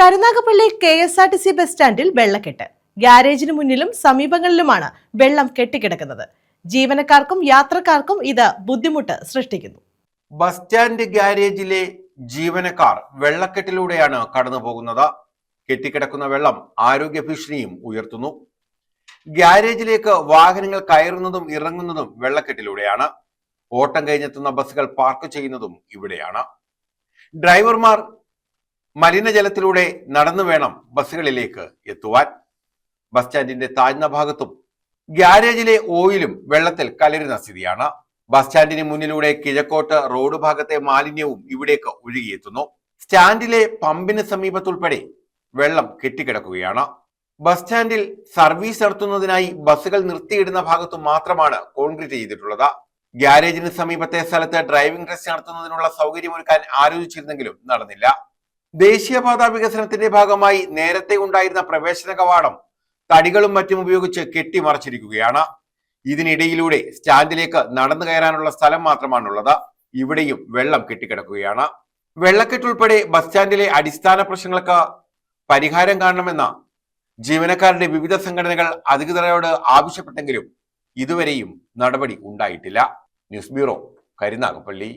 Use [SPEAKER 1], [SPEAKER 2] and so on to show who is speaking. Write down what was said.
[SPEAKER 1] Karunagappally KSRTC bus സ്റ്റാൻഡിൽ വെള്ളക്കെട്ട്. ഗ്യാരേജിന് മുന്നിലും സമീപങ്ങളിലുമാണ് വെള്ളം കെട്ടിക്കിടക്കുന്നത്. ജീവനക്കാർക്കും യാത്രക്കാർക്കും ഇത് ബുദ്ധിമുട്ട് സൃഷ്ടിക്കുന്നു.
[SPEAKER 2] ബസ് സ്റ്റാൻഡ് ഗ്യാരേജിലെ ജീവനക്കാർ വെള്ളക്കെട്ടിലൂടെയാണ് കടന്നു പോകുന്നത്. കെട്ടിക്കിടക്കുന്ന വെള്ളം ആരോഗ്യ ഭീഷണിയും ഉയർത്തുന്നു. ഗ്യാരേജിലേക്ക് വാഹനങ്ങൾ കയറുന്നതും ഇറങ്ങുന്നതും വെള്ളക്കെട്ടിലൂടെയാണ്. ഓട്ടം കഴിഞ്ഞെത്തുന്ന ബസ്സുകൾ പാർക്ക് ചെയ്യുന്നതും ഇവിടെയാണ്. ഡ്രൈവർമാർ മലിനജലത്തിലൂടെ നടന്നു വേണം ബസ്സുകളിലേക്ക് എത്തുവാൻ. ബസ് സ്റ്റാൻഡിന്റെ താഴ്ന്ന ഭാഗത്തും ഗ്യാരേജിലെ ഓയിലും വെള്ളത്തിൽ കലരുന്ന സ്ഥിതിയാണ്. ബസ് സ്റ്റാൻഡിന് മുന്നിലൂടെ കിഴക്കോട്ട് റോഡ് ഭാഗത്തെ മാലിന്യവും ഇവിടേക്ക് ഒഴുകിയെത്തുന്നു. സ്റ്റാൻഡിലെ പമ്പിന് സമീപത്തുൾപ്പെടെ വെള്ളം കെട്ടിക്കിടക്കുകയാണ്. ബസ് സ്റ്റാൻഡിൽ സർവീസ് നടത്തുന്നതിനായി ബസ്സുകൾ നിർത്തിയിടുന്ന ഭാഗത്തു മാത്രമാണ് കോൺക്രീറ്റ് ചെയ്തിട്ടുള്ളത്. ഗ്യാരേജിന് സമീപത്തെ സ്ഥലത്ത് ഡ്രൈവിംഗ് ടെസ്റ്റ് നടത്തുന്നതിനുള്ള സൗകര്യമൊരുക്കാൻ ആലോചിച്ചിരുന്നെങ്കിലും നടന്നില്ല. ദേശീയപാത വികസനത്തിന്റെ ഭാഗമായി നേരത്തെ ഉണ്ടായിരുന്ന പ്രവേശന കവാടം തടികളും മറ്റും ഉപയോഗിച്ച് കെട്ടിമറച്ചിരിക്കുകയാണ്. ഇതിനിടയിലൂടെ സ്റ്റാൻഡിലേക്ക് നടന്നു കയറാനുള്ള സ്ഥലം മാത്രമാണുള്ളത്. ഇവിടെയും വെള്ളം കെട്ടിക്കിടക്കുകയാണ്. വെള്ളക്കെട്ടുൾപ്പെടെ ബസ് സ്റ്റാൻഡിലെ അടിസ്ഥാന പ്രശ്നങ്ങൾക്ക് പരിഹാരം കാണണമെന്ന ജീവനക്കാരുടെ വിവിധ സംഘടനകൾ അധികൃതരോട് ആവശ്യപ്പെട്ടെങ്കിലും ഇതുവരെയും നടപടി ഉണ്ടായിട്ടില്ല. News bureau, Karunagappally.